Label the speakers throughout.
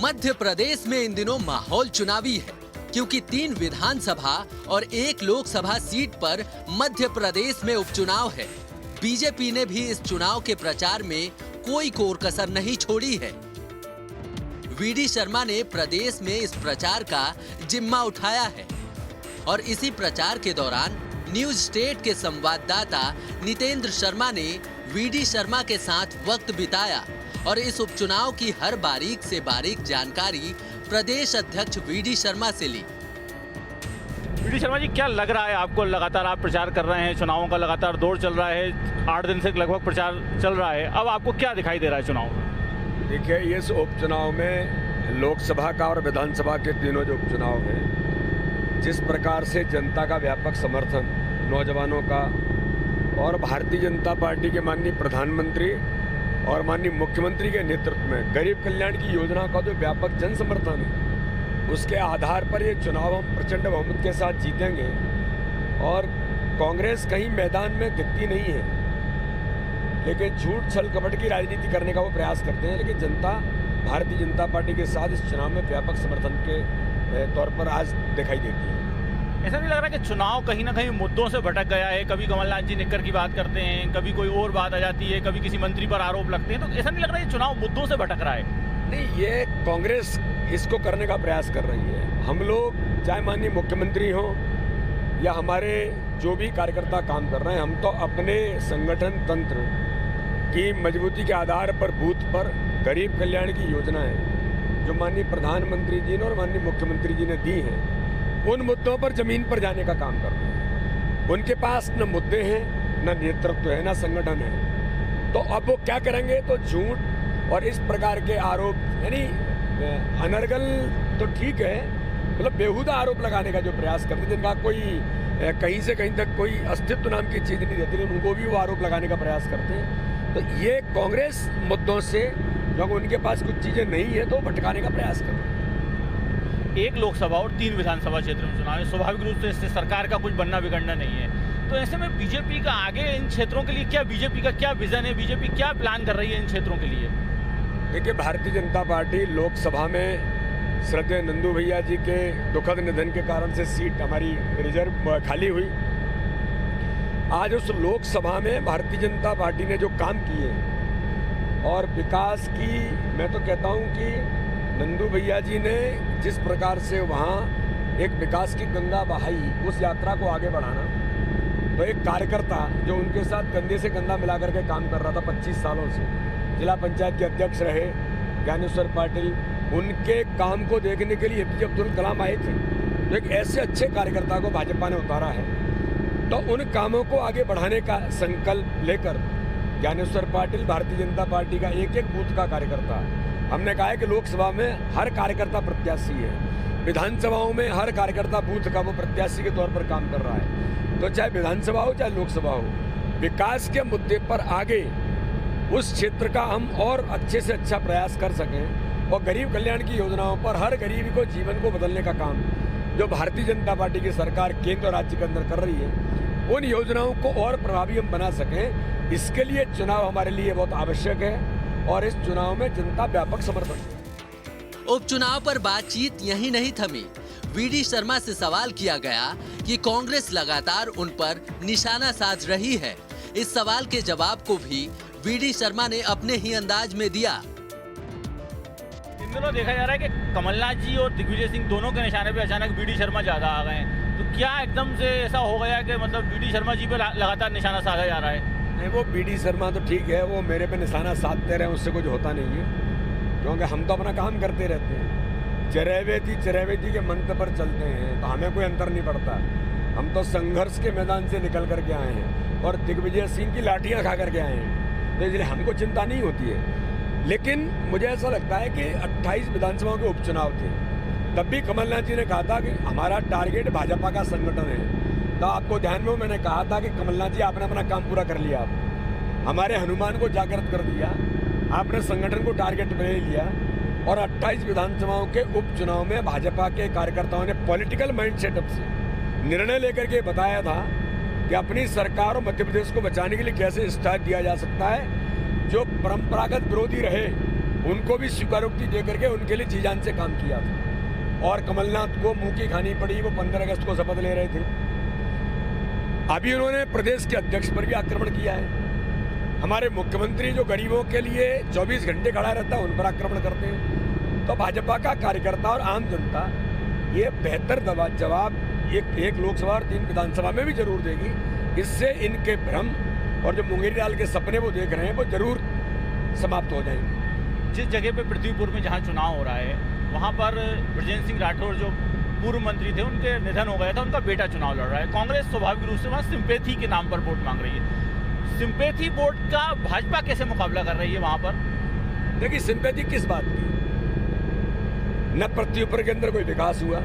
Speaker 1: मध्य प्रदेश में इन दिनों माहौल चुनावी है, क्योंकि 3 विधानसभा और 1 लोकसभा सीट पर मध्य प्रदेश में उपचुनाव है। बीजेपी ने भी इस चुनाव के प्रचार में कोई कोर कसर नहीं छोड़ी है। वीडी शर्मा ने प्रदेश में इस प्रचार का जिम्मा उठाया है और इसी प्रचार के दौरान न्यूज स्टेट के संवाददाता नितेंद्र शर्मा ने वीडी शर्मा के साथ वक्त बिताया और इस उपचुनाव की हर बारीक से बारीक जानकारी प्रदेश अध्यक्ष वीडी शर्मा से ली।
Speaker 2: वीडी शर्मा जी, क्या लग रहा है आपको? लगातार आप प्रचार कर रहे हैं, चुनावों का लगातार दौर चल रहा है, 8 दिन से लगभग प्रचार चल रहा है। अब आपको क्या दिखाई दे रहा है चुनाव में?
Speaker 3: देखिए, इस उपचुनाव में लोकसभा का और विधानसभा के तीनों जो उपचुनाव हैं, जिस प्रकार से जनता का व्यापक समर्थन, नौजवानों का और भारतीय जनता पार्टी के माननीय प्रधानमंत्री और माननीय मुख्यमंत्री के नेतृत्व में गरीब कल्याण की योजना का जो व्यापक जन समर्थन है, उसके आधार पर ये चुनाव हम प्रचंड बहुमत के साथ जीतेंगे। और कांग्रेस कहीं मैदान में दिखती नहीं है, लेकिन झूठ छल कपट की राजनीति करने का वो प्रयास करते हैं, लेकिन जनता भारतीय जनता पार्टी के साथ इस चुनाव में व्यापक समर्थन के तौर पर आज दिखाई देती है।
Speaker 2: ऐसा नहीं लग रहा कि चुनाव कहीं ना कहीं मुद्दों से भटक गया है? कभी कमलनाथ जी निक्कर की बात करते हैं, कभी कोई और बात आ जाती है, कभी किसी मंत्री पर आरोप लगते हैं, तो ऐसा नहीं लग रहा है चुनाव मुद्दों से भटक रहा है?
Speaker 3: नहीं, ये कांग्रेस इसको करने का प्रयास कर रही है। हम लोग चाहे माननीय मुख्यमंत्री हों या हमारे जो भी कार्यकर्ता काम कर रहे हैं, हम तो अपने संगठन तंत्र की मजबूती के आधार पर बूथ पर गरीब कल्याण की योजनाएं जो माननीय प्रधानमंत्री जी ने और माननीय मुख्यमंत्री जी ने दी हैं, उन मुद्दों पर जमीन पर जाने का काम कर रहे हैं। उनके पास न मुद्दे हैं, न नेतृत्व है, न संगठन है, तो अब वो क्या करेंगे? तो झूठ और इस प्रकार के आरोप, यानी अनर्गल तो ठीक है, मतलब बेहुदा आरोप लगाने का जो प्रयास करते हैं, जिनका कोई कहीं से कहीं तक कोई अस्तित्व नाम की चीज़ नहीं रहती, उनको भी वो आरोप लगाने का प्रयास करते हैं। तो ये कांग्रेस मुद्दों से, जब उनके पास कुछ चीज़ें नहीं है, तो भटकाने का प्रयास कर रहे हैं।
Speaker 2: 1 लोकसभा और 3 विधानसभा क्षेत्र में चुनाव है, स्वाभाविक रूप से इससे सरकार का कुछ बनना बिगड़ना नहीं है। तो ऐसे में बीजेपी का आगे इन क्षेत्रों के लिए क्या, बीजेपी का क्या विजन है, बीजेपी क्या प्लान कर रही है इन क्षेत्रों के लिए?
Speaker 3: देखिए, भारतीय जनता पार्टी लोकसभा में श्रद्धेय नंदू भैया जी के दुखद निधन के कारण से सीट हमारी रिजर्व खाली हुई। आज उस लोकसभा में भारतीय जनता पार्टी ने जो काम किए और विकास की, मैं तो कहता हूं कि नंदू भैया जी ने जिस प्रकार से वहाँ एक विकास की गंगा बहाई, उस यात्रा को आगे बढ़ाना, तो एक कार्यकर्ता जो उनके साथ कंधे से कंधा मिला करके काम कर रहा था 25 सालों से, जिला पंचायत के अध्यक्ष रहे ज्ञानेश्वर पाटिल, उनके काम को देखने के लिए APJ अब्दुल कलाम आए थे। तो एक ऐसे अच्छे कार्यकर्ता को भाजपा ने उतारा है, तो उन कामों को आगे बढ़ाने का संकल्प लेकर ज्ञानेश्वर पाटिल, भारतीय जनता पार्टी का एक एक बूथ का कार्यकर्ता, हमने कहा है कि लोकसभा में हर कार्यकर्ता प्रत्याशी है, विधानसभाओं में हर कार्यकर्ता बूथ का वो प्रत्याशी के तौर पर काम कर रहा है। तो चाहे विधानसभा हो चाहे लोकसभा हो, विकास के मुद्दे पर आगे उस क्षेत्र का हम और अच्छे से अच्छा प्रयास कर सकें और गरीब कल्याण की योजनाओं पर हर गरीब को जीवन को बदलने का काम जो भारतीय जनता पार्टी की सरकार केंद्र और राज्य के अंदर कर रही है, उन योजनाओं को और प्रभावी हम बना सकें। इसके लिए चुनाव हमारे लिए बहुत आवश्यक है और इस चुनाव में जनता व्यापक समर्थन है।
Speaker 1: उपचुनाव पर बातचीत यही नहीं थमी। वीडी शर्मा से सवाल किया गया कि कांग्रेस लगातार उन पर निशाना साध रही है। इस सवाल के जवाब को भी वीडी शर्मा ने अपने ही अंदाज में दिया।
Speaker 2: इन दिनों देखा जा रहा है कि कमलनाथ जी और दिग्विजय सिंह दोनों के निशाने पे अचानक वीडी शर्मा ज्यादा आ गए हैं, तो क्या एकदम से ऐसा हो गया कि मतलब वीडी शर्मा जी पे लगातार निशाना साधा जा रहा है?
Speaker 3: नहीं, वो वीडी शर्मा तो ठीक है, वो मेरे पे निशाना साधते रहे, उससे कुछ होता नहीं है, क्योंकि हम तो अपना काम करते रहते हैं। चरैवेती के मंत्र पर चलते हैं, तो हमें कोई अंतर नहीं पड़ता। हम तो संघर्ष के मैदान से निकल करके आए हैं और दिग्विजय सिंह की लाठियां खा करके आए हैं, तो इसलिए हमको चिंता नहीं होती है। लेकिन मुझे ऐसा लगता है कि 28 विधानसभाओं के उपचुनाव थे, तब भी कमलनाथ जी ने कहा था कि हमारा टारगेट भाजपा का संगठन है। तो आपको ध्यान में हो, मैंने कहा था कि कमलनाथ जी आपने अपना काम पूरा कर लिया, आप हमारे हनुमान को जागृत कर दिया, आपने संगठन को टारगेट में ले लिया और 28 विधानसभाओं के उपचुनाव में भाजपा के कार्यकर्ताओं ने पॉलिटिकल माइंड सेटअप से निर्णय लेकर के बताया था कि अपनी सरकार और मध्य प्रदेश को बचाने के लिए कैसे स्टार्ट दिया जा सकता है। जो परंपरागत विरोधी रहे उनको भी स्वीकारोक्ति दे करके उनके लिए जी जान से काम किया था। और कमलनाथ को मुंह की खानी पड़ी, वो 15 अगस्त को शपथ ले रहे थे। अभी उन्होंने प्रदेश के अध्यक्ष पर भी आक्रमण किया है। हमारे मुख्यमंत्री जो गरीबों के लिए 24 घंटे खड़ा रहता है उन पर आक्रमण करते हैं। तो भाजपा का कार्यकर्ता और आम जनता ये बेहतर जवाब एक लोकसभा और 3 विधानसभा में भी जरूर देगी। इससे इनके भ्रम और जो मुंगेरी लाल के सपने वो देख रहे हैं वो जरूर समाप्त हो जाएंगे।
Speaker 2: जिस जगह पे पृथ्वीपुर में जहाँ चुनाव हो रहा है वहाँ पर ब्रजेंद्र सिंह राठौर जो पूर्व मंत्री थे उनके निधन हो गया था, उनका बेटा चुनाव लड़ रहा है। कांग्रेस स्वाभाविक रूप से वहाँ सिंपैथी के नाम पर वोट मांग रही है। सिंपैथी वोट का भाजपा कैसे मुकाबला कर रही है वहाँ पर?
Speaker 3: देखिए, सिंपैथी किस बात की? न पृथ्वीपुर के अंदर कोई विकास हुआ,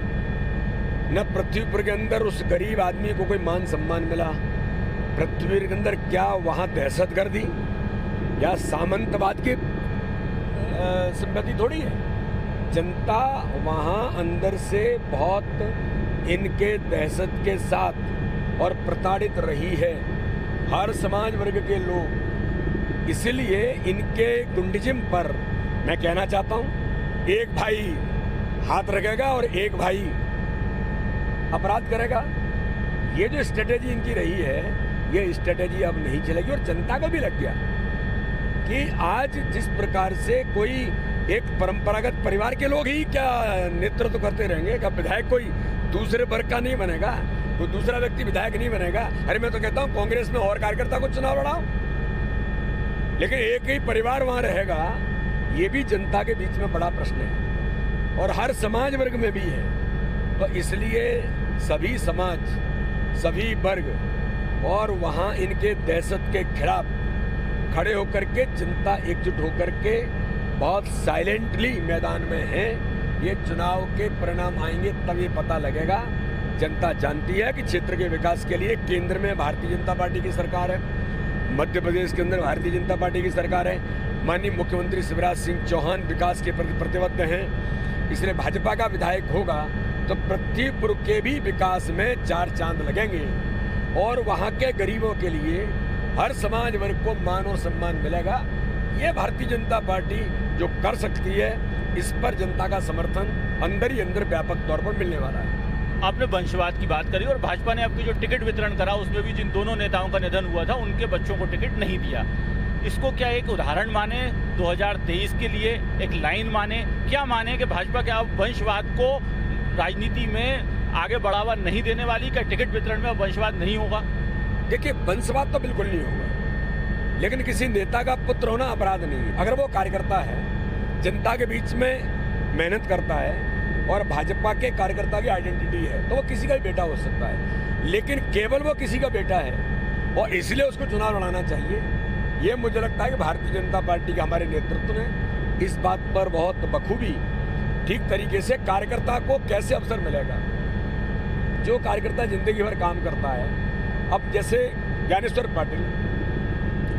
Speaker 3: न पृथ्वीपुर के अंदर उस गरीब आदमी को कोई मान सम्मान मिला। पृथ्वीपुर के अंदर क्या वहाँ दहशतगर्दी या सामंतवाद की सिंपैथी थोड़ी है। जनता वहाँ अंदर से बहुत इनके दहशत के साथ और प्रताड़ित रही है, हर समाज वर्ग के लोग। इसलिए इनके गुंडिज्म पर मैं कहना चाहता हूँ, एक भाई हाथ रखेगा और एक भाई अपराध करेगा। ये जो स्ट्रेटेजी इनकी रही है, ये स्ट्रेटेजी अब नहीं चलेगी। और जनता को भी लग गया कि आज जिस प्रकार से कोई एक परंपरागत परिवार के लोग ही क्या नेतृत्व करते रहेंगे, क्या विधायक कोई दूसरे वर्ग का नहीं बनेगा, कोई दूसरा व्यक्ति विधायक नहीं बनेगा। अरे मैं तो कहता हूँ कांग्रेस में और कार्यकर्ता को चुनाव लड़ाओ, लेकिन एक ही परिवार वहां रहेगा, ये भी जनता के बीच में बड़ा प्रश्न है और हर समाज वर्ग में भी है। तो इसलिए सभी समाज, सभी वर्ग और वहां इनके दहशत के खिलाफ खड़े होकर के जनता एकजुट होकर के बहुत साइलेंटली मैदान में है। ये चुनाव के परिणाम आएंगे तब ये पता लगेगा। जनता जानती है कि क्षेत्र के विकास के लिए केंद्र में भारतीय जनता पार्टी की सरकार है, मध्य प्रदेश के अंदर भारतीय जनता पार्टी की सरकार है। माननीय मुख्यमंत्री शिवराज सिंह चौहान विकास के प्रति प्रतिबद्ध हैं। इसलिए भाजपा का विधायक होगा तो पृथ्वीपुर के भी विकास में 4 चांद लगेंगे और वहाँ के गरीबों के लिए हर समाज वर्ग को मान और सम्मान मिलेगा। ये भारतीय जनता पार्टी जो कर सकती है, इस पर जनता का समर्थन अंदर ही अंदर व्यापक तौर पर मिलने वाला है।
Speaker 2: आपने वंशवाद की बात करी और भाजपा ने आपकी जो टिकट वितरण करा उसमें भी जिन दोनों नेताओं का निधन हुआ था उनके बच्चों को टिकट नहीं दिया। इसको क्या एक उदाहरण माने 2023 के लिए, एक लाइन माने, क्या माने कि भाजपा क्या वंशवाद को राजनीति में आगे बढ़ावा नहीं देने वाली? क्या टिकट वितरण में वंशवाद नहीं होगा?
Speaker 3: देखिए, वंशवाद तो बिल्कुल नहीं होगा, लेकिन किसी नेता का पुत्र होना अपराध नहीं है। अगर वो कार्यकर्ता है, जनता के बीच में मेहनत करता है और भाजपा के कार्यकर्ता की आइडेंटिटी है, तो वो किसी का भी बेटा हो सकता है। लेकिन केवल वो किसी का बेटा है और इसलिए उसको चुनाव लड़ाना चाहिए, ये मुझे लगता है कि भारतीय जनता पार्टी के हमारे नेतृत्व ने इस बात पर बहुत बखूबी ठीक तरीके से कार्यकर्ता को कैसे अवसर मिलेगा। जो कार्यकर्ता जिंदगी भर काम करता है, अब जैसे ज्ञानेश्वर पाटिल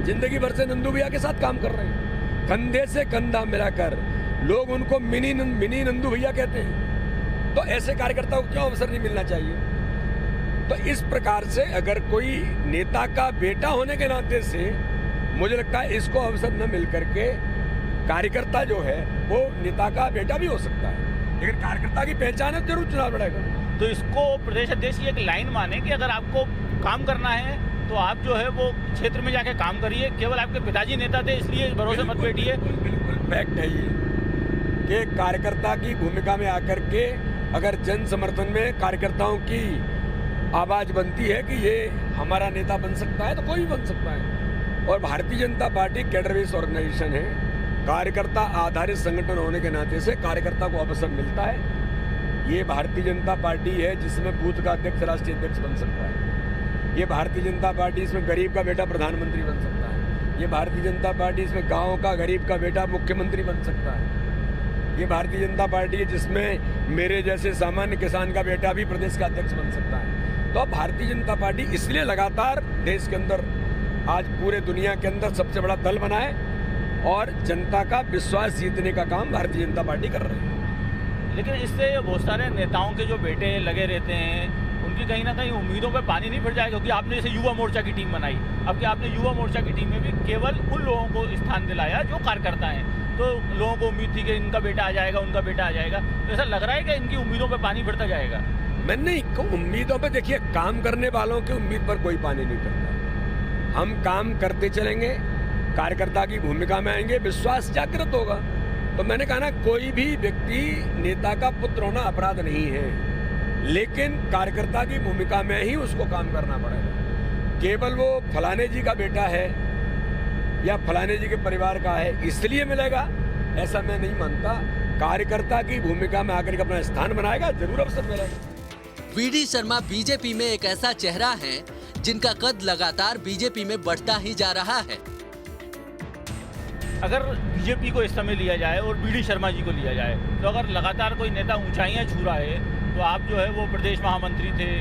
Speaker 3: जिंदगी भर से नंदू भैया के साथ काम कर रहे हैं, कंधे से कंधा मिलाकर, लोग उनको मिनी नंदू भैया कहते हैं। तो ऐसे कार्यकर्ता को क्यों अवसर नहीं मिलना चाहिए? तो इस प्रकार से अगर कोई नेता का बेटा होने के नाते से मुझे लगता है इसको अवसर न मिल करके कार्यकर्ता जो है वो नेता का बेटा भी हो सकता है, लेकिन कार्यकर्ता की पहचान है जरूर चुनाव लड़ेगा।
Speaker 2: तो इसको प्रदेश अध्यक्ष की एक लाइन माने कि अगर आपको काम करना है तो आप जो है वो क्षेत्र में जाके काम करिए। केवल आपके पिताजी नेता थे इसलिए भरोसे मत बैठिए।
Speaker 3: बिल्कुल फैक्ट है ये कि कार्यकर्ता की भूमिका में आकर के अगर जन समर्थन में कार्यकर्ताओं की आवाज बनती है कि ये हमारा नेता बन सकता है, तो कोई भी बन सकता है। और Bharatiya Janata party cadre based organisation है, कार्यकर्ता आधारित संगठन होने के नाते से कार्यकर्ता को अवसर मिलता है। ये भारतीय जनता पार्टी है जिसमें बूथ का अध्यक्ष राष्ट्रीय अध्यक्ष बन सकता है। ये भारतीय जनता पार्टी इसमें गरीब का बेटा प्रधानमंत्री बन सकता है। ये भारतीय जनता पार्टी इसमें गाँव का गरीब का बेटा मुख्यमंत्री बन सकता है। ये भारतीय जनता पार्टी है जिसमें मेरे जैसे सामान्य किसान का बेटा भी प्रदेश का अध्यक्ष बन सकता है। तो अब भारतीय जनता पार्टी इसलिए लगातार देश के अंदर, आज पूरे दुनिया के अंदर सबसे बड़ा दल बना है और जनता का विश्वास जीतने का काम भारतीय जनता पार्टी कर रही है।
Speaker 2: लेकिन इससे बहुत सारे नेताओं के जो बेटे लगे रहते हैं उनकी कहीं ना कहीं उम्मीदों पे पानी नहीं फिर जाएगा, क्योंकि आपने जैसे युवा मोर्चा की टीम बनाई, अब क्या आपने युवा मोर्चा की टीम में भी केवल उन लोगों को स्थान दिलाया जो कार्यकर्ता हैं। तो लोगों को उम्मीद थी कि इनका बेटा आ जाएगा, उनका बेटा आ जाएगा। तो ऐसा लग रहा है कि इनकी उम्मीदों पे पानी फिरता जाएगा।
Speaker 3: मैं नहीं, उम्मीदों पे देखिए, काम करने वालों की उम्मीद पर कोई पानी नहीं फिरता। हम काम करते चलेंगे, कार्यकर्ता की भूमिका में आएंगे, विश्वास जागृत होगा। तो मैंने कहा ना, कोई भी व्यक्ति नेता का पुत्र होना अपराध नहीं है, लेकिन कार्यकर्ता की भूमिका में ही उसको काम करना पड़ेगा। केवल वो फलाने जी का बेटा है या फलाने जी के परिवार का है इसलिए मिलेगा, ऐसा मैं नहीं मानता। कार्यकर्ता की भूमिका में आकर के अपना स्थान बनाएगा, जरूर अवसर मिलेगा।
Speaker 1: वीडी शर्मा बीजेपी में एक ऐसा चेहरा है जिनका कद लगातार बीजेपी में बढ़ता ही जा रहा है।
Speaker 2: अगर बीजेपी को इस समय लिया जाए और वीडी शर्मा जी को लिया जाए, तो अगर लगातार कोई नेता ऊंचाइयां छू रहा है, तो आप जो है वो प्रदेश महामंत्री थे,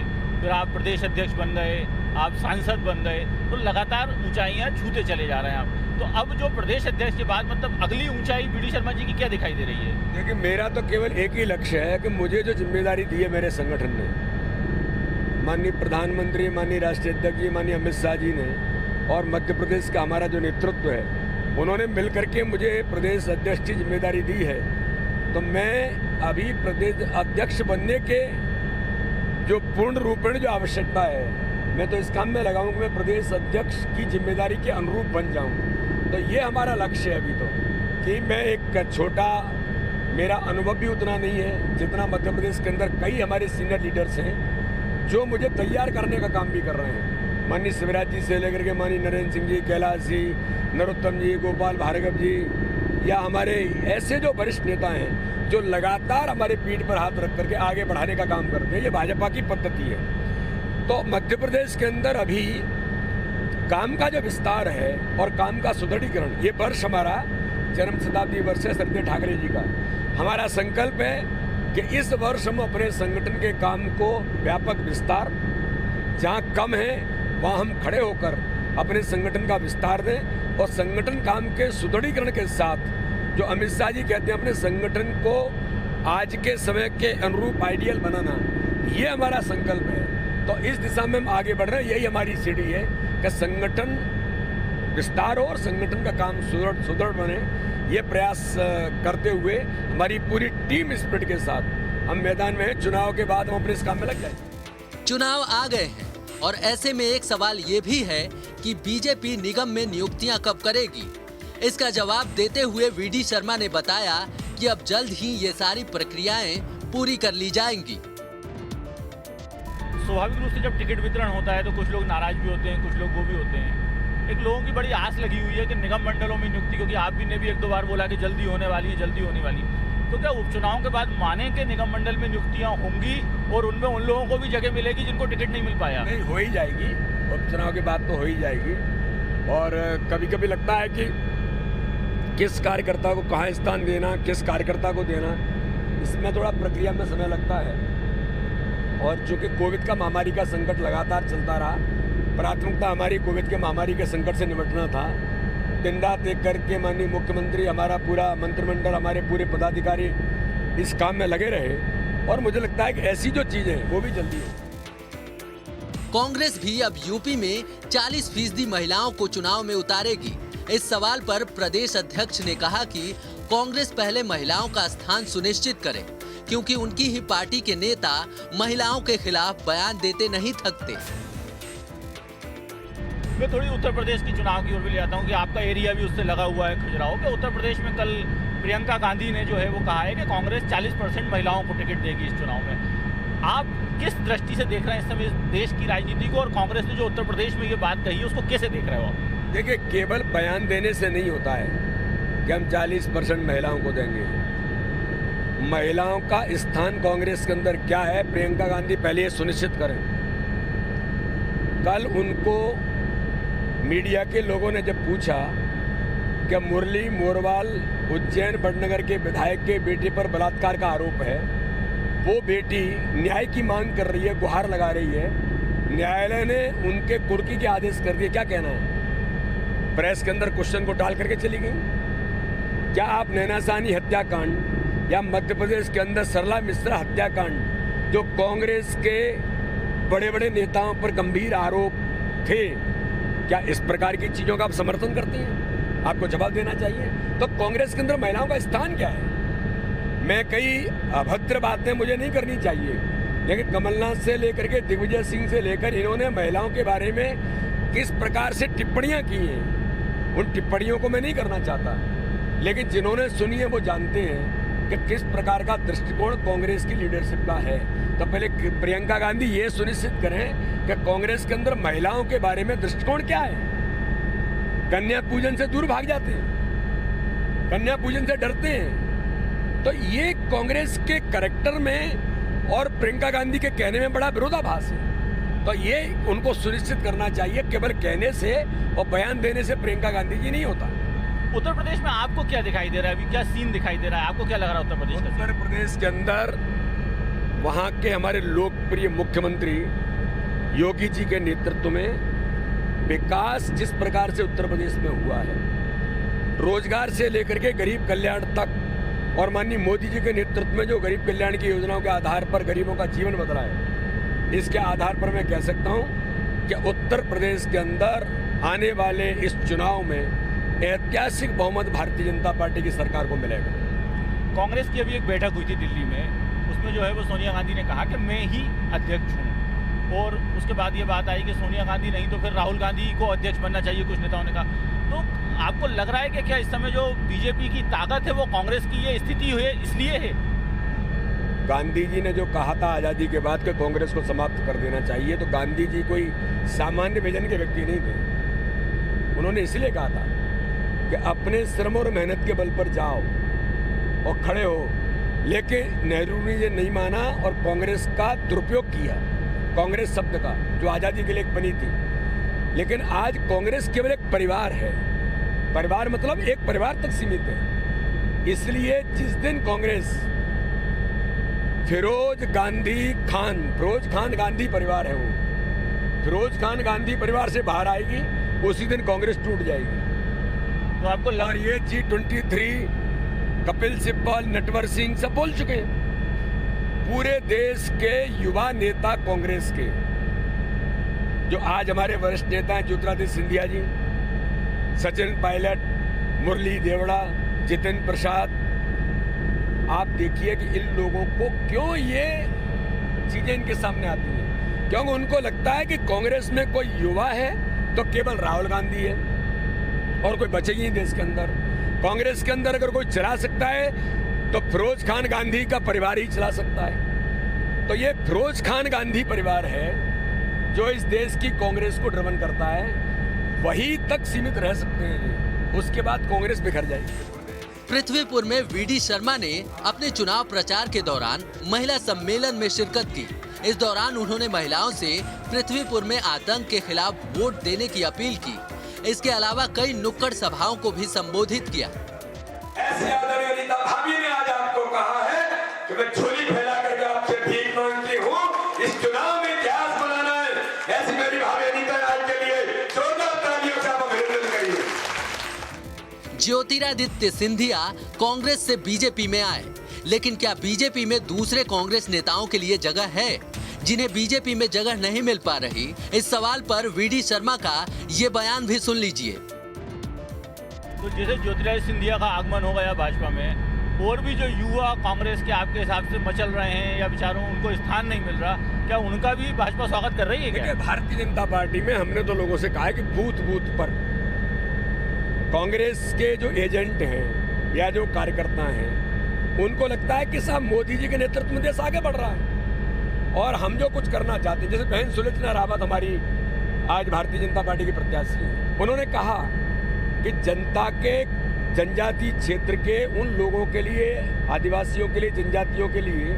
Speaker 2: फिर आप प्रदेश अध्यक्ष बन गए, आप सांसद बन गए, तो लगातार ऊंचाइयां छूते चले जा रहे हैं आप। तो अब जो प्रदेश अध्यक्ष के बाद मतलब अगली ऊंचाई वीडी शर्मा जी की क्या दिखाई दे रही है?
Speaker 3: देखिए, मेरा तो केवल एक ही लक्ष्य है कि मुझे जो जिम्मेदारी दी है मेरे संगठन ने, माननीय प्रधानमंत्री, माननीय राष्ट्रीय अध्यक्ष जी, माननीय अमित शाह जी ने, और मध्य प्रदेश का हमारा जो नेतृत्व है, उन्होंने मिल करके मुझे प्रदेश अध्यक्ष की जिम्मेदारी दी है। तो मैं अभी प्रदेश अध्यक्ष बनने के जो पूर्ण रूपेण जो आवश्यकता है, मैं तो इस काम में लगाऊं कि मैं प्रदेश अध्यक्ष की जिम्मेदारी के अनुरूप बन जाऊं। तो ये हमारा लक्ष्य है अभी तो, कि मैं एक छोटा, मेरा अनुभव भी उतना नहीं है जितना मध्य प्रदेश के अंदर कई हमारे सीनियर लीडर्स हैं जो मुझे तैयार करने का काम भी कर रहे हैं। माननीय शिवराज जी से लेकर के माननीय नरेंद्र सिंह जी, कैलाश जी, नरोत्तम जी, गोपाल भार्गव जी, या हमारे ऐसे जो वरिष्ठ नेता हैं जो लगातार हमारे पीठ पर हाथ रख करके आगे बढ़ाने का काम करते हैं। ये भाजपा की पद्धति है। तो मध्य प्रदेश के अंदर अभी काम का जो विस्तार है और काम का सुदृढ़ीकरण, ये वर्ष हमारा जन्म शताब्दी वर्ष है श्रद्धेय ठाकरे जी का। हमारा संकल्प है कि इस वर्ष हम अपने संगठन के काम को व्यापक विस्तार, जहाँ कम है वहाँ हम खड़े होकर अपने संगठन का विस्तार दें, और संगठन काम के सुदृढ़ीकरण के साथ जो अमित शाह जी कहते हैं अपने संगठन को आज के समय के अनुरूप आइडियल बनाना, ये हमारा संकल्प है। तो इस दिशा में हम आगे बढ़ रहे हैं। यही हमारी सीढ़ी है कि संगठन विस्तार हो और संगठन का काम सुदृढ़ बने। ये प्रयास करते हुए हमारी पूरी टीम स्पिरिट के साथ हम मैदान में हैं। चुनाव के बाद हम अपने इस काम में लग जाएंगे।
Speaker 1: चुनाव आ गए हैं और ऐसे में एक सवाल ये भी है कि बीजेपी निगम में नियुक्तियां कब करेगी। इसका जवाब देते हुए वीडी शर्मा ने बताया कि अब जल्द ही ये सारी प्रक्रियाएं पूरी कर ली जाएंगी।
Speaker 2: स्वाभाविक रूप से जब टिकट वितरण होता है तो कुछ लोग नाराज भी होते हैं, कुछ लोग वो भी होते हैं। एक लोगों की बड़ी आस लगी हुई है कि निगम मंडलों में नियुक्ति, क्योंकि आप भी ने भी एक दो बार बोला कि जल्दी होने वाली है, जल्दी होने वाली। तो क्या उपचुनाव के बाद माने के निगम मंडल में नियुक्तियां होंगी और उनमें उन लोगों को भी जगह मिलेगी जिनको टिकट नहीं मिल पाया?
Speaker 3: नहीं, हो ही जाएगी। उपचुनाव के बाद तो हो ही जाएगी। और कभी कभी लगता है कि किस कार्यकर्ता को कहाँ स्थान देना, किस कार्यकर्ता को देना, इसमें थोड़ा प्रक्रिया में समय लगता है। और चूँकि कोविड का महामारी का संकट लगातार चलता रहा, प्राथमिकता हमारी कोविड के महामारी के संकट से निपटना था। दिन रात एक करके माननीय मुख्यमंत्री, हमारा पूरा मंत्रिमंडल, हमारे पूरे पदाधिकारी इस काम में लगे रहे, और मुझे लगता है कि ऐसी जो चीजें हैं वो भी जल्दी है।
Speaker 1: कांग्रेस भी अब यूपी में 40% महिलाओं को चुनाव में उतारेगी। इस सवाल पर प्रदेश अध्यक्ष ने कहा कि कांग्रेस पहले महिलाओं का स्थान सुनिश्चित करे, क्योंकि उनकी ही पार्टी के नेता महिलाओं के खिलाफ बयान देते नहीं थकते।
Speaker 2: मैं थोड़ी उत्तर प्रदेश की चुनाव की ओर भी ले आता हूँ कि आपका एरिया भी उससे लगा हुआ है, खजुराहो के। उत्तर प्रदेश में कल प्रियंका गांधी ने जो है वो कहा है कि कांग्रेस 40% महिलाओं को टिकट देगी इस चुनाव में। आप किस दृष्टि से देख रहे हैं इस समय देश की राजनीति को, और कांग्रेस ने जो उत्तर प्रदेश में ये बात कही है उसको कैसे देख रहे हो आप?
Speaker 3: देखिए, केवल बयान देने से नहीं होता है कि हम 40% महिलाओं को देंगे। महिलाओं का स्थान कांग्रेस के अंदर क्या है, प्रियंका गांधी पहले ये सुनिश्चित करें। कल उनको मीडिया के लोगों ने जब पूछा कि मुरली मोरवाल उज्जैन बड़नगर के विधायक के बेटे पर बलात्कार का आरोप है, वो बेटी न्याय की मांग कर रही है, गुहार लगा रही है, न्यायालय ने उनके कुर्की के आदेश कर दिए, क्या कहना है? प्रेस के अंदर क्वेश्चन को टाल करके चली गई। क्या आप नैना साहनी हत्याकांड या मध्य प्रदेश के अंदर सरला मिश्रा हत्याकांड, जो कांग्रेस के बड़े बड़े नेताओं पर गंभीर आरोप थे, क्या इस प्रकार की चीजों का आप समर्थन करती हैं? आपको जवाब देना चाहिए। तो कांग्रेस के अंदर महिलाओं का स्थान क्या है? मैं कई अभद्र बातें मुझे नहीं करनी चाहिए, लेकिन कमलनाथ से लेकर के दिग्विजय सिंह से लेकर इन्होंने महिलाओं के बारे में किस प्रकार से टिप्पणियां की हैं, उन टिप्पणियों को मैं नहीं करना चाहता, लेकिन जिन्होंने सुनी है वो जानते हैं कि किस प्रकार का दृष्टिकोण कांग्रेस की लीडरशिप का है। तो पहले प्रियंका गांधी ये सुनिश्चित करें कि कांग्रेस के अंदर महिलाओं के बारे में दृष्टिकोण क्या है। कन्या पूजन से दूर भाग जाते हैं, कन्या पूजन से डरते हैं। तो ये कांग्रेस के कैरेक्टर में और प्रियंका गांधी के कहने में बड़ा विरोधाभास है। तो ये उनको सुनिश्चित करना चाहिए, केवल कहने से और बयान देने से प्रियंका गांधी जी नहीं होता।
Speaker 2: उत्तर प्रदेश में आपको क्या दिखाई दे रहा है, अभी क्या सीन दिखाई दे रहा है, आपको क्या लग रहा है उत्तर प्रदेश का?
Speaker 3: उत्तर प्रदेश के अंदर वहाँ के हमारे लोकप्रिय मुख्यमंत्री योगी जी के नेतृत्व में विकास जिस प्रकार से उत्तर प्रदेश में हुआ है, रोजगार से लेकर के गरीब कल्याण तक, और माननीय मोदी जी के नेतृत्व में जो गरीब कल्याण की योजनाओं के आधार पर गरीबों का जीवन बदला है, इसके आधार पर मैं कह सकता हूँ कि उत्तर प्रदेश के अंदर आने वाले इस चुनाव में ऐतिहासिक बहुमत भारतीय जनता पार्टी की सरकार को मिलेगा।
Speaker 2: कांग्रेस की अभी एक बैठक हुई थी दिल्ली में, उसमें जो है वो सोनिया गांधी ने कहा कि मैं ही अध्यक्ष हूँ, और उसके बाद ये बात आई कि सोनिया गांधी नहीं तो फिर राहुल गांधी को अध्यक्ष बनना चाहिए, कुछ नेताओं ने कहा। तो आपको लग रहा है कि क्या इस समय जो बीजेपी की ताकत है वो कांग्रेस की ये स्थिति हुई है इसलिए है?
Speaker 3: गांधी जी ने जो कहा था आज़ादी के बाद कि कांग्रेस को समाप्त कर देना चाहिए, तो गांधी जी कोई सामान्य विजन के व्यक्ति नहीं थे। उन्होंने इसलिए कहा था कि अपने श्रम और मेहनत के बल पर जाओ और खड़े हो, लेकिन नेहरू ने ये नहीं माना और कांग्रेस का दुरुपयोग किया, कांग्रेस शब्द का जो आज़ादी के लिए बनी थी। लेकिन आज कांग्रेस केवल एक परिवार है, परिवार मतलब एक परिवार तक सीमित है। इसलिए जिस दिन कांग्रेस फिरोज खान गांधी परिवार है, वो फिरोज खान गांधी परिवार से बाहर आएगी, उसी दिन कांग्रेस टूट जाएगी।
Speaker 2: तो आपको
Speaker 3: और ये G23 कपिल सिब्बल, नटवर सिंह सब बोल चुके हैं। पूरे देश के युवा नेता कांग्रेस के, जो आज हमारे वरिष्ठ नेता हैं ज्योतिरादित्य सिंधिया जी, सचिन पायलट, मुरली देवड़ा, जितेंद्र प्रसाद, आप देखिए कि इन लोगों को क्यों ये चीजें इनके सामने आती हैं, क्योंकि उनको लगता है कि कांग्रेस में कोई युवा है तो केवल राहुल गांधी है और कोई बचेगी नहीं देश के अंदर। कांग्रेस के अंदर अगर कोई चला सकता है तो फिरोज खान गांधी का परिवार ही चला सकता है। तो ये फिरोज खान गांधी परिवार है जो इस देश की कांग्रेस को ड्रिवन करता है, वही तक सीमित रह सकते हैं, उसके बाद कांग्रेस बिखर जाएगी।
Speaker 1: पृथ्वीपुर में वीडी शर्मा ने अपने चुनाव प्रचार के दौरान महिला सम्मेलन में शिरकत की। इस दौरान उन्होंने महिलाओं से पृथ्वीपुर में आतंक के खिलाफ वोट देने की अपील की। इसके अलावा कई नुक्कड़ सभाओं को भी संबोधित किया।
Speaker 3: ऐसे आदरणीय रीता भाभी ने आज आपको कहा है कि मैं झोली फैला करके आपसे भीख मांगती हूँ, इस चुनाव में इतिहास बनाना है। ऐसी मेरी भाभी अनीता आज के लिए जोरदार तालियों से आप अभिनंदन करिए।
Speaker 1: ज्योतिरादित्य सिंधिया कांग्रेस से बीजेपी में आए, लेकिन क्या बीजेपी में दूसरे कांग्रेस नेताओं के लिए जगह है जिन्हें बीजेपी में जगह नहीं मिल पा रही? इस सवाल पर वीडी शर्मा का ये बयान भी सुन लीजिए।
Speaker 2: तो जैसे ज्योतिरादित्य सिंधिया का आगमन हो गया भाजपा में, और भी जो युवा कांग्रेस के आपके हिसाब से मचल रहे हैं या बेचारों उनको स्थान नहीं मिल रहा, क्या उनका भी भाजपा स्वागत कर रही है क्या?
Speaker 3: भारतीय जनता पार्टी में हमने तो लोगों से कहा है कि बूथ बूथ पर कांग्रेस के जो एजेंट हैं या जो कार्यकर्ता हैं, उनको लगता है कि साहब मोदी जी के नेतृत्व में देश आगे बढ़ रहा है और हम जो कुछ करना चाहते हैं, जैसे बहन सुलोचना रावत हमारी आज भारतीय जनता पार्टी की प्रत्याशी हैं, उन्होंने कहा कि जनता के जनजातीय क्षेत्र के उन लोगों के लिए, आदिवासियों के लिए, जनजातियों के लिए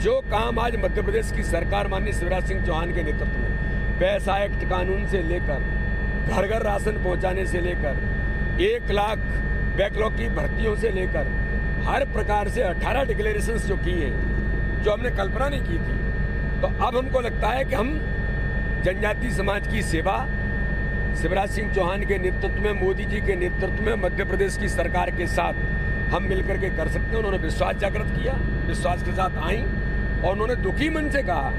Speaker 3: जो काम आज मध्य प्रदेश की सरकार माननीय शिवराज सिंह चौहान के नेतृत्व में पैसा एक्ट कानून से लेकर घर घर राशन पहुंचाने से लेकर 1 लाख बैकलॉग की भर्तियों से लेकर हर प्रकार से 18 डिक्लेरेशंस जो की हैं, जो हमने कल्पना नहीं की थी, तो अब हमको लगता है कि हम जनजातीय समाज की सेवा शिवराज सिंह चौहान के नेतृत्व में, मोदी जी के नेतृत्व में मध्य प्रदेश की सरकार के साथ हम मिलकर के कर सकते हैं। उन्होंने विश्वास जागृत किया, विश्वास के साथ आई और उन्होंने दुखी मन से कहा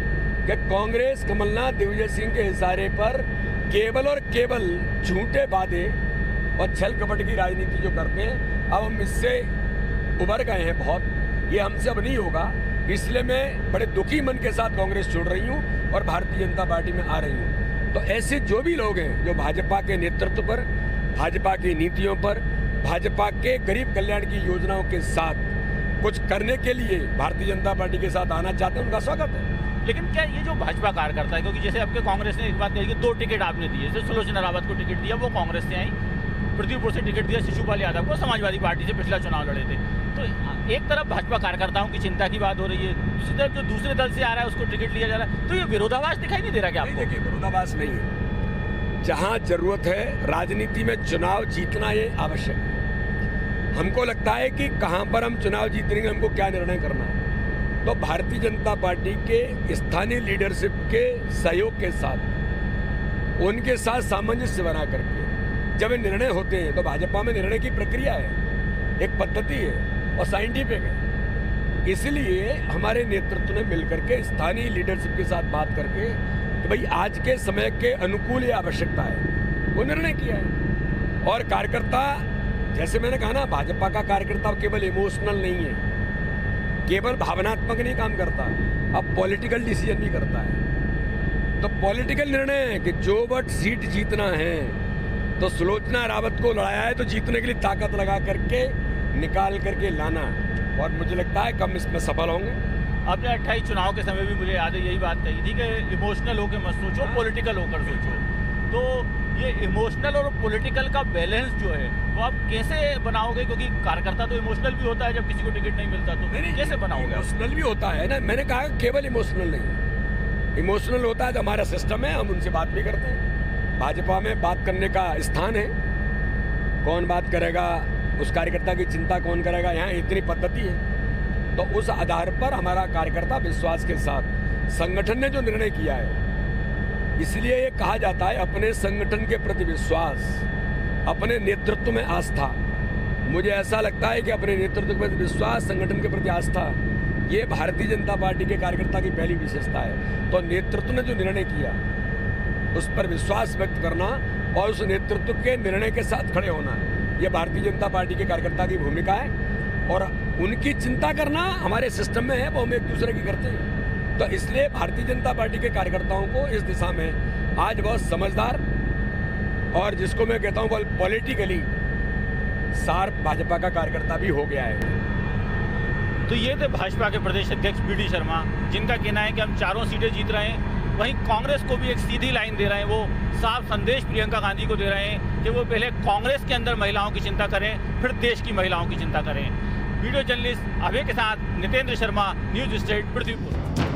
Speaker 3: कि कांग्रेस कमलनाथ दिग्विजय सिंह के इशारे पर केवल और केवल झूठे वादे और छल कपट की राजनीति जो करते हैं, अब हम इससे उभर गए हैं बहुत। ये हमसे अब नहीं होगा, इसलिए मैं बड़े दुखी मन के साथ कांग्रेस छोड़ रही हूँ और भारतीय जनता पार्टी में आ रही हूँ। तो ऐसे जो भी लोग हैं जो भाजपा के नेतृत्व पर, भाजपा की नीतियों पर, भाजपा के गरीब कल्याण की योजनाओं के साथ कुछ करने के लिए भारतीय जनता पार्टी के साथ आना चाहते हैं, उनका स्वागत है।
Speaker 2: लेकिन क्या ये जो भाजपा कार्यकर्ता है, क्योंकि जैसे आपके कांग्रेस ने एक बात कही कि 2 टिकट आपने दिए, जैसे सुलोचना रावत को टिकट दिया, वो कांग्रेस से आई, पृथ्वीपुर से टिकट दिया शिशुपाल यादव को, समाजवादी पार्टी से पिछला चुनाव लड़े थे। तो एक तरफ भाजपा कार्यकर्ताओं की चिंता की बात हो रही है, दूसरी तरफ जो दूसरे दल से आ रहा है उसको टिकट लिया जा रहा है, तो ये विरोधाभास दिखाई नहीं दे रहा क्या आपको?
Speaker 3: देखिए, विरोधाभास नहीं है। जहां जरूरत है राजनीति में चुनाव जीतना ये आवश्यक है। हमको लगता है कि कहां पर हम चुनाव जीतेंगे, हमको क्या निर्णय करना है। तो भारतीय जनता पार्टी के स्थानीय लीडरशिप के सहयोग के साथ, उनके साथ सामंजस्य बना करके जब ये निर्णय होते हैं, तो भाजपा में निर्णय की प्रक्रिया है, एक पद्धति है और साइंटिफिक है। इसलिए हमारे नेतृत्व ने मिलकर के स्थानीय लीडरशिप के साथ बात करके कि भाई आज के समय के अनुकूल ये आवश्यकता है, वो निर्णय किया है। और कार्यकर्ता, जैसे मैंने कहा ना, भाजपा का कार्यकर्ता केवल इमोशनल नहीं है, केवल भावनात्मक नहीं काम करता, अब पॉलिटिकल डिसीजन भी करता है। तो पॉलिटिकल निर्णय है कि जो वट सीट जीतना है, तो सुलोचना रावत को लड़ाया है तो जीतने के लिए ताकत लगा करके निकाल करके लाना, और मुझे लगता है कम इसमें सफल होंगे।
Speaker 2: आपने 28 चुनाव के समय भी मुझे याद है यही बात कही थी कि इमोशनल होकर मत सोचो, पॉलिटिकल होकर सोचो। तो ये इमोशनल और पॉलिटिकल का बैलेंस जो है वो आप कैसे बनाओगे, क्योंकि कार्यकर्ता तो इमोशनल भी होता है जब किसी को टिकट नहीं मिलता, तो
Speaker 3: नहीं,
Speaker 2: कैसे बनाओगे?
Speaker 3: इमोशनल भी होता है ना, मैंने कहा केवल इमोशनल नहीं, इमोशनल होता है तो हमारा सिस्टम है, हम उनसे बात भी करते हैं। भाजपा में बात करने का स्थान है, कौन बात करेगा, उस कार्यकर्ता की चिंता कौन करेगा, यहाँ इतनी पद्धति है। तो उस आधार पर हमारा कार्यकर्ता विश्वास के साथ, संगठन ने जो निर्णय किया है, इसलिए ये कहा जाता है अपने संगठन के प्रति विश्वास, अपने नेतृत्व में आस्था। मुझे ऐसा लगता है कि अपने नेतृत्व के प्रति विश्वास, संगठन के प्रति आस्था, ये भारतीय जनता पार्टी के कार्यकर्ता की पहली विशेषता है। तो नेतृत्व ने जो निर्णय किया उस पर विश्वास व्यक्त करना और उस नेतृत्व के निर्णय के साथ खड़े होना, ये भारतीय जनता पार्टी के कार्यकर्ता की भूमिका है। और उनकी चिंता करना हमारे सिस्टम में है, वो हम एक दूसरे की करते हैं। तो इसलिए भारतीय जनता पार्टी के कार्यकर्ताओं को इस दिशा में आज बहुत समझदार, और जिसको मैं कहता हूँ पॉलिटिकली शार्प भाजपा का कार्यकर्ता भी हो गया है।
Speaker 2: तो ये थे भाजपा के प्रदेश अध्यक्ष BD शर्मा, जिनका कहना है कि हम 4 सीटें जीत रहे हैं। वहीं कांग्रेस को भी एक सीधी लाइन दे रहे हैं, वो साफ संदेश प्रियंका गांधी को दे रहे हैं कि वो पहले कांग्रेस के अंदर महिलाओं की चिंता करें, फिर देश की महिलाओं की चिंता करें। वीडियो जर्नलिस्ट अभय के साथ नितेंद्र शर्मा, न्यूज स्टेट, पृथ्वीपुर।